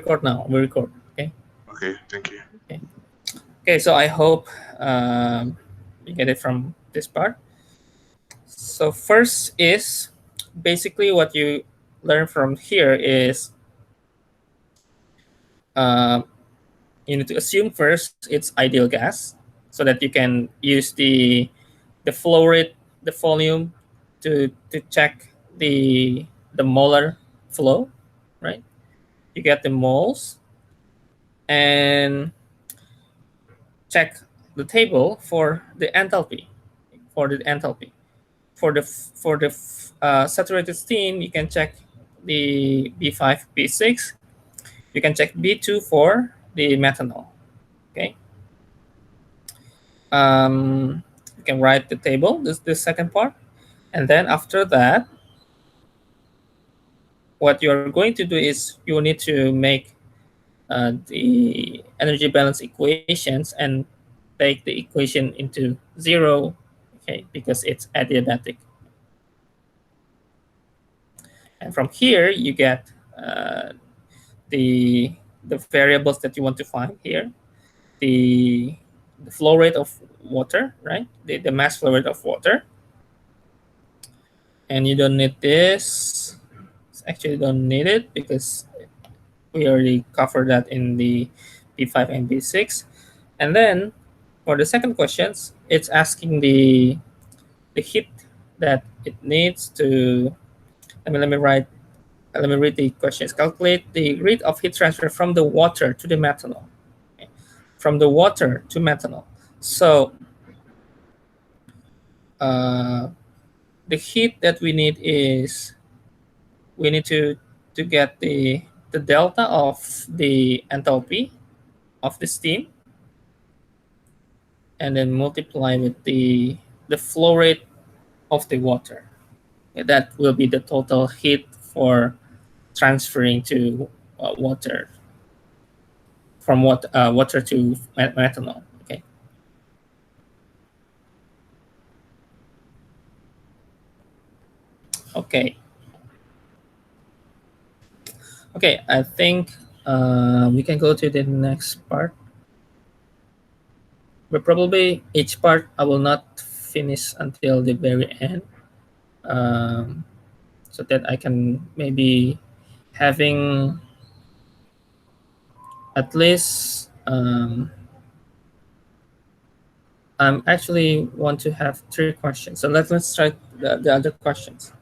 record now. We record. Okay. Okay, thank you. Okay. So I hope you get it from this part. So first is basically what you learn from here is uh, you need to assume first it's ideal gas, so that you can use the flow rate, the volume to check the molar flow, right? You get the moles and check the table for the enthalpy, for the enthalpy. For the saturated steam, you can check the B5, B6. You can check B2 for the methanol. Okay. You can write the table, this second part, and then after that, what you're going to do is you need to make the energy balance equations and take the equation into zero, okay, because it's adiabatic. And from here, you get the the variables that you want to find here, the the flow rate of water, right? The mass flow rate of water. And you don't need this. Actually, don't need it because we already covered that in the B5 and B6. And then for the second questions, it's asking the heat that it needs to. Let me write. Let me read the questions. Calculate the rate of heat transfer from the water to the methanol. Okay. From the water to methanol. So uh, the heat that we need is we need to get the delta of the enthalpy of the steam and then multiply with the flow rate of the water. That will be the total heat for transferring to water from water to methanol. Okay. Okay. Okay. I think we can go to the next part. But probably each part I will not finish until the very end, um, so that I can maybe having at least I'm actually want to have 3 questions. So let's try the other questions.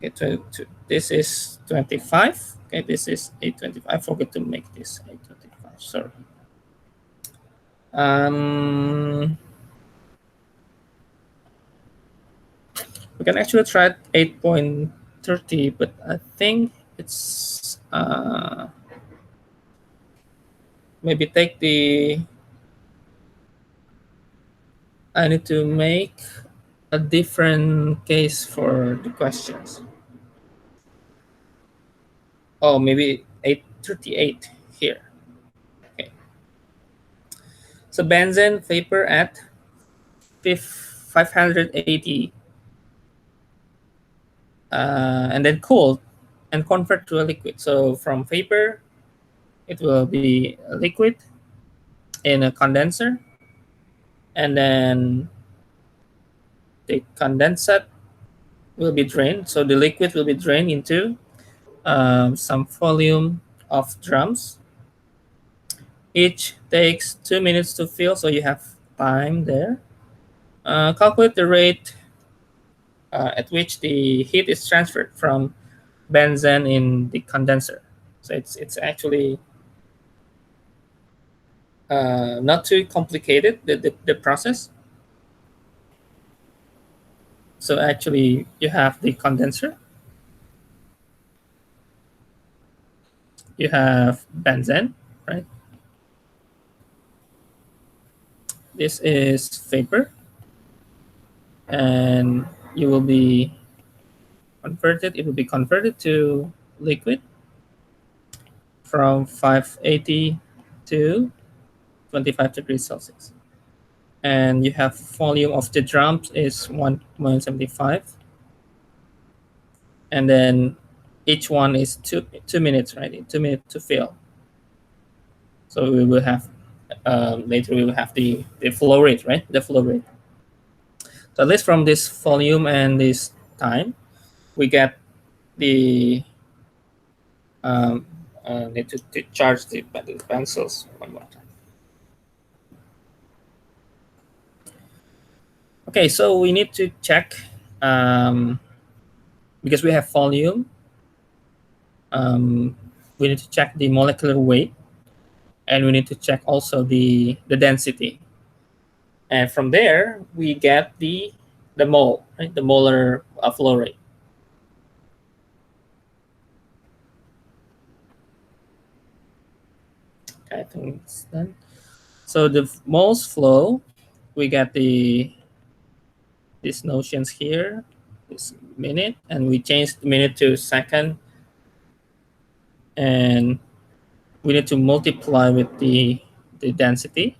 Okay, this is 25. Okay, this is 825. I forgot to make this 825. Sorry. Um, we can actually try 8.30, but I think it's maybe take the. I need to make a different case for the questions. Oh, maybe 838 here. Okay. So benzene vapor at 580 and then cooled and convert to a liquid. So from vapor, it will be a liquid in a condenser, and then the condensate will be drained. So the liquid will be drained into some volume of drums. Each takes 2 minutes to fill, so you have time there. Calculate the rate at which the heat is transferred from benzene in the condenser. So it's actually not too complicated, the process. So actually you have the condenser, you have benzene, right? This is vapor, and you will be converted, it will be converted to liquid from 580 to 25 degrees Celsius. And you have volume of the drums is 1.75. And then each one is 2 minutes, right? 2 minutes to fill. So we will have later we will have the flow rate, right? The flow rate. So at least from this volume and this time, we get the need to charge the pencils one more time. Okay, so we need to check because we have volume. We need to check the molecular weight, and we need to check also the density. And from there, we get the mole, right? The molar flow rate. Okay, I think it's done. So the moles flow, we get these notions here, this minute, and we change the minute to second, and we need to multiply with the density.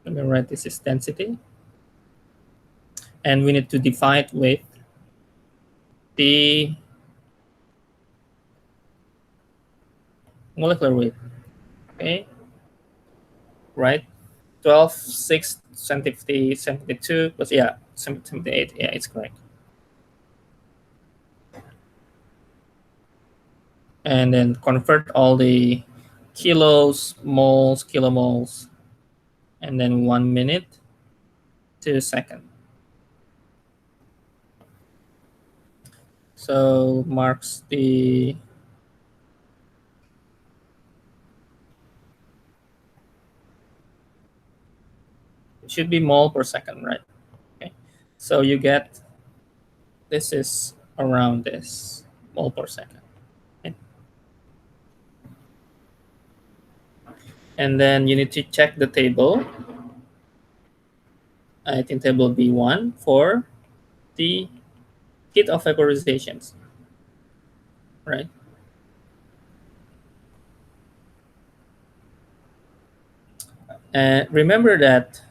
Let me write this is density, and we need to divide with the molecular weight. Okay, right? 12, 6, 70, 72, plus, yeah, 78. Yeah, it's correct. And then convert all the kilos, moles, kilomoles, and then 1 minute to second. So marks the it should be mole per second, right? Okay. So you get this is around this mole per second. Okay. And then you need to check the table. I think table B1 for the heat of vaporizations, right? And remember that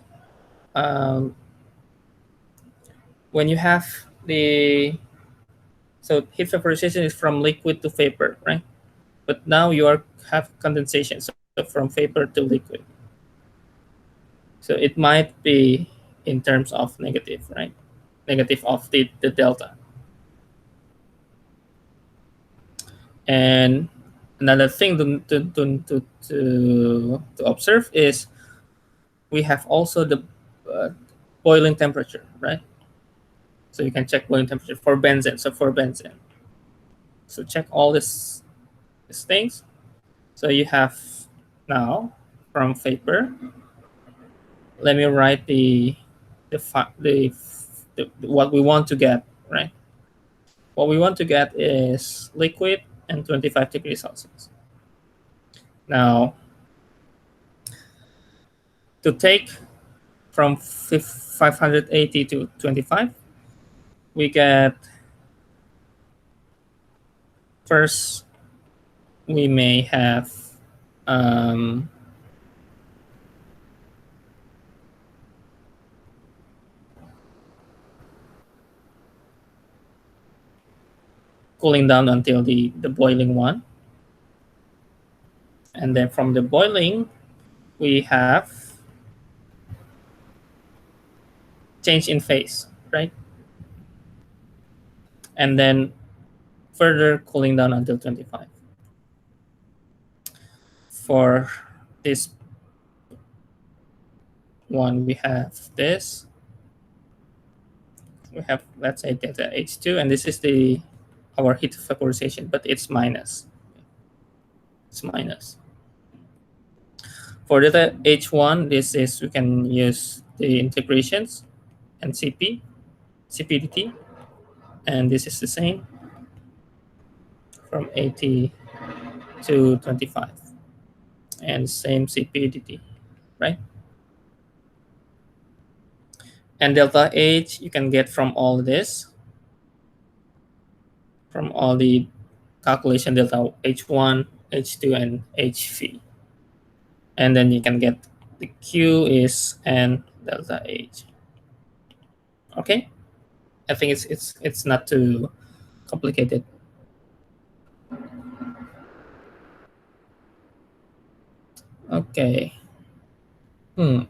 when you have the so heat vaporization is from liquid to vapor, right? But now you have condensation, so from vapor to liquid. So it might be in terms of negative, right? Negative of the delta. And another thing to observe is we have also the boiling temperature, right? So you can check boiling temperature for benzene. So for benzene, so check all these things. So you have now from vapor. Let me write the what we want to get, right? What we want to get is liquid and 25 degrees Celsius. Now, to take from 580 to 25, we get first we may have cooling down until the boiling one. And then from the boiling, we have change in phase, right? And then further cooling down until 25. For this one, we have this. We have, let's say, delta H2, and this is our heat vaporization, but it's minus. It's minus. For delta H1, this is, we can use the integrations and CPdt, and this is the same from 80 to 25, and same CPdt, right? And delta H you can get from all this, from all the calculation delta H1, H2, and HV. And then you can get the Q is N delta H. Okay, I think it's not too complicated. Okay. Hmm.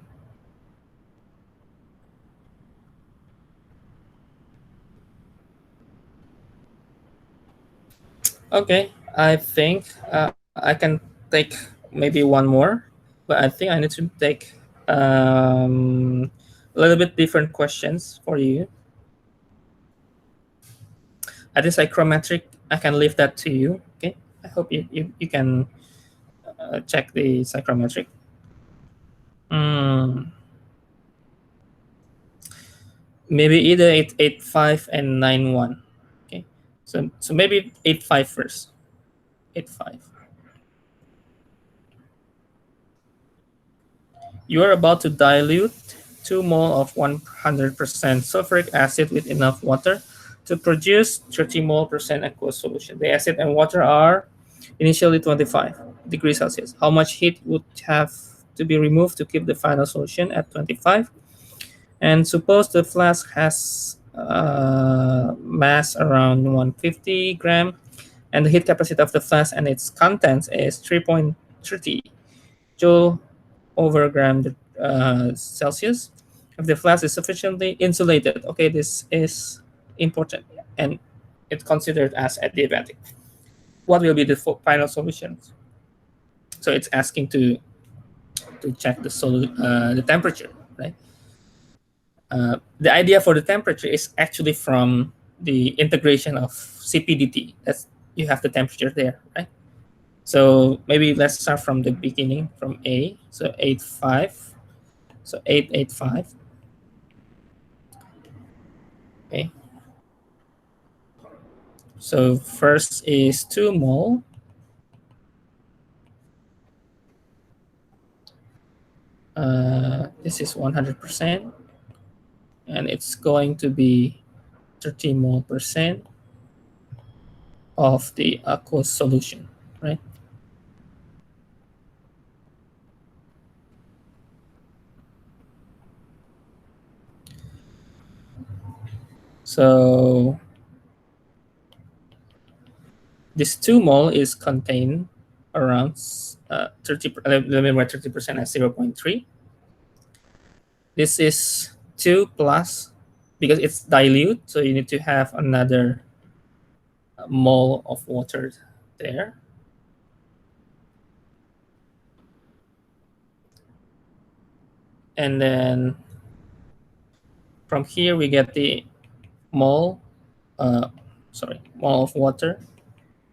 Okay. I think I can take maybe one more, but I think I need to take a little bit different questions for you. I think psychrometric, I can leave that to you. Okay. I hope you can check the psychrometric. Mm, maybe either 885 and 91. Okay. So maybe 85 first. 85. You are about to dilute 2 mole of 100% sulfuric acid with enough water to produce 30 mole percent aqueous solution. The acid and water are initially 25 degrees Celsius. How much heat would have to be removed to keep the final solution at 25? And suppose the flask has mass around 150 gram, and the heat capacity of the flask and its contents is 3.30 joule over gram Celsius. If the flask is sufficiently insulated, okay, this is important, and it's considered as adiabatic. What will be the final solutions? So it's asking to check the temperature, right? The idea for the temperature is actually from the integration of CPDT. That's, you have the temperature there, right? So maybe let's start from the beginning, from A. So 85. So 885. Okay. So first is 2 mole. This is 100%, and it's going to be 30 mole percent of the aqueous solution, right? So this 2 mole is contained around 30, let me write 30% as 0.3. This is 2 plus, because it's dilute, so you need to have another mole of water there. And then from here we get the mole, uh, mole of water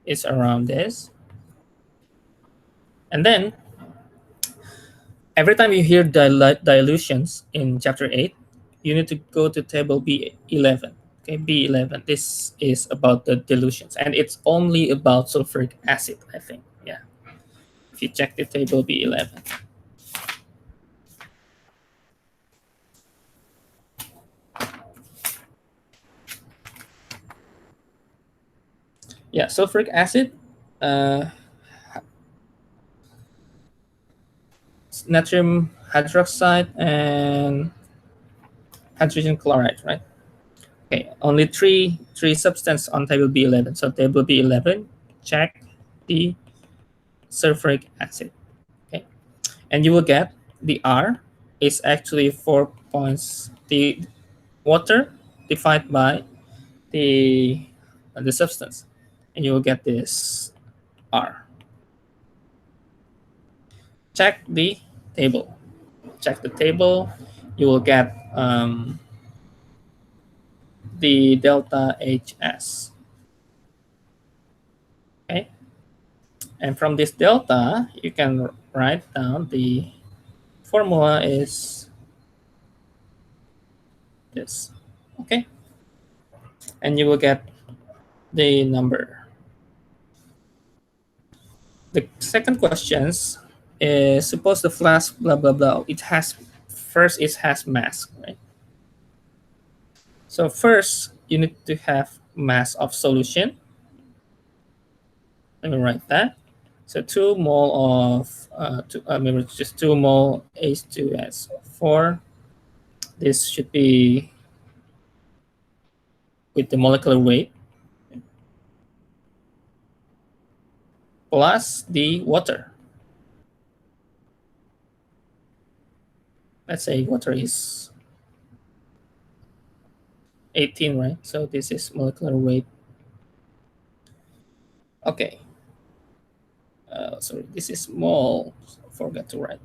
is around this. And then every time you hear dilutions in chapter 8, you need to go to table B11. Okay, B11. This is about the dilutions, and it's only about sulfuric acid, I think. Yeah. If you check the table B11. Yeah, sulfuric acid, uh, natrium hydroxide, and hydrogen chloride, right? Okay, only three substances on table B11. So table B11, check the sulfuric acid. Okay, and you will get the R is actually 4 points the water divided by the substance, and you will get this R. Check the table. Check the table. You will get the delta HS. Okay, and from this delta, you can write down the formula is this. Okay, and you will get the number. The second questions is, suppose the flask blah blah blah. It has first, it has mass, right? So first you need to have mass of solution. Let me write that. So 2 mole of maybe just 2 mole H2S4. This should be with the molecular weight. plus the water. Let's say water is 18, right? So this is molecular weight. Okay. Sorry, this is mole. Forgot to write.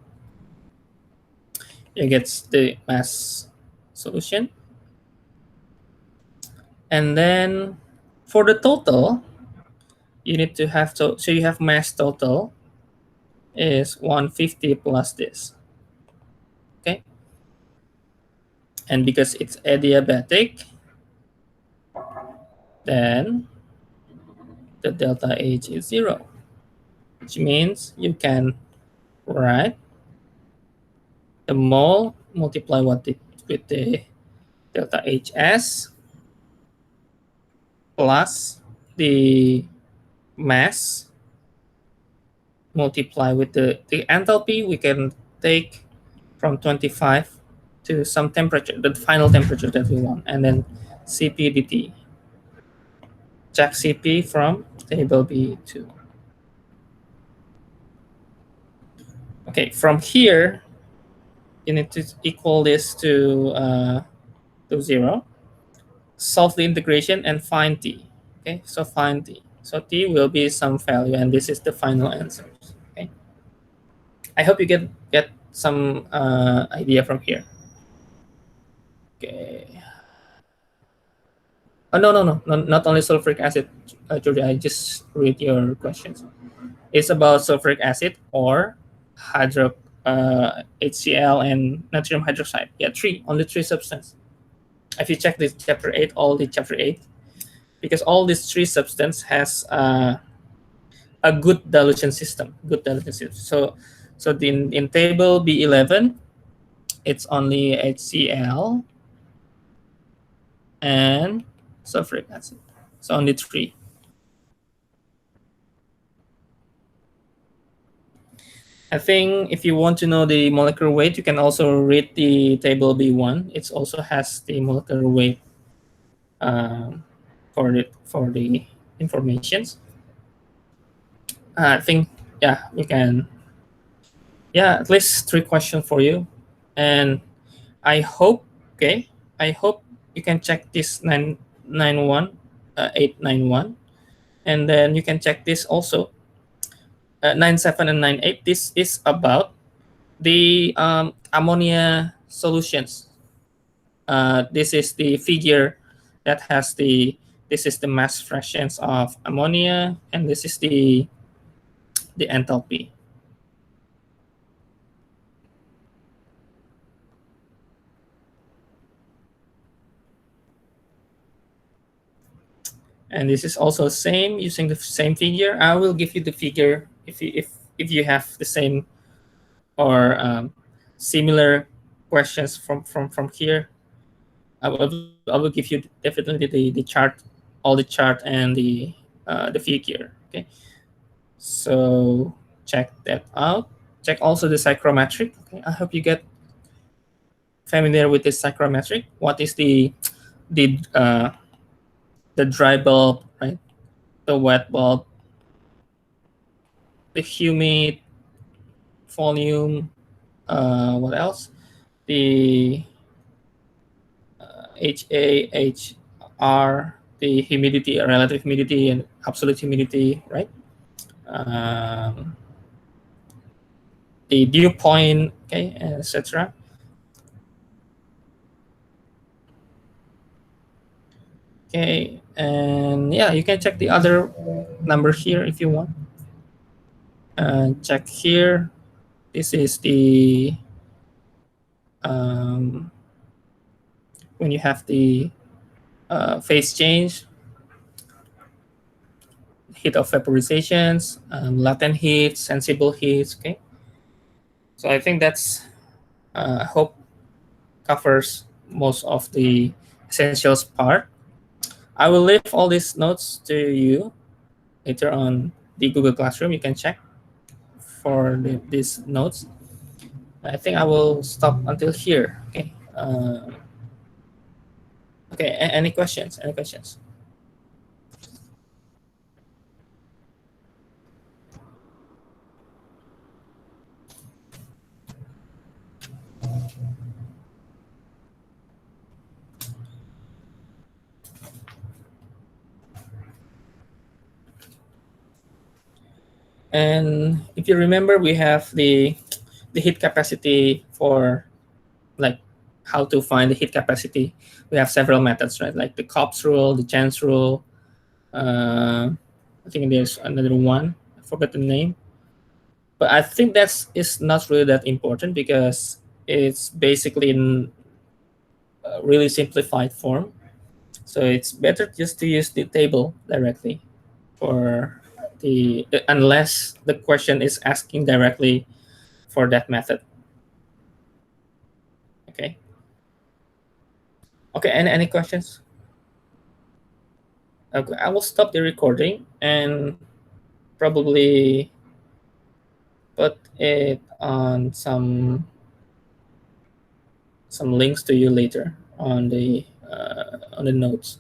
You get the mass solution. And then for the total, you need to have so you have mass total is 150 plus this. Okay. And because it's adiabatic, then the delta H is 0, which means you can write the mole multiply with the delta HS plus the mass multiply with the enthalpy. We can take from 25 to some temperature, the final temperature that we want, and then Cp dt. Check Cp from table B2. Okay, from here, you need to equal this to 0. Solve the integration and find t. Okay, so find t. So t will be some value, and this is the final answer. Okay, I hope you get some idea from here. Okay. Oh no, not only sulfuric acid, Georgia. I just read your questions. It's about sulfuric acid or hydro HCl and natrium hydroxide. Yeah, only three substances. If you check this chapter 8, all the chapter 8, because all these three substance has a good dilution system. So in table B11, it's only HCl and sulfuric acid. So only three. I think if you want to know the molecular weight, you can also read the table B1. It also has the molecular weight for the informations. I think we can. Yeah, at least three questions for you, and I hope I hope you can check this 991 891, and then you can check this also 97 and 98. This is about the ammonia solutions. This is the figure that has this is the mass fractions of ammonia, and this is the enthalpy. And this is also same using the same figure. I will give you the figure if you have the same or similar questions from here. I will give you definitely the chart, all the chart and the figure. Okay, so check that out. Check also the psychrometric. Okay, I hope you get familiar with this psychrometric. What is the uh, the dry bulb, right? The wet bulb, the humid volume. What else? The HAHR, the humidity, relative humidity, and absolute humidity, right? Um, the dew point, okay, etc. Okay, and yeah, you can check the other numbers here if you want. Check here. This is the when you have the phase change, heat of vaporizations, latent heat, sensible heat. Okay, so I think that's I hope covers most of the essentials part. I will leave all these notes to you later on the Google Classroom. You can check for these notes. I think I will stop until here. Okay. Okay. Any questions? Any questions? And if you remember, we have the heat capacity for, like, how to find the heat capacity. We have several methods, right? Like the Cops rule, the Chance rule. I think there's another one. I forgot the name, but I think is not really that important because it's basically in a really simplified form. So it's better just to use the table directly for unless the question is asking directly for that method. Okay. Okay. Any questions? Okay. I will stop the recording and probably put it on some links to you later on the notes.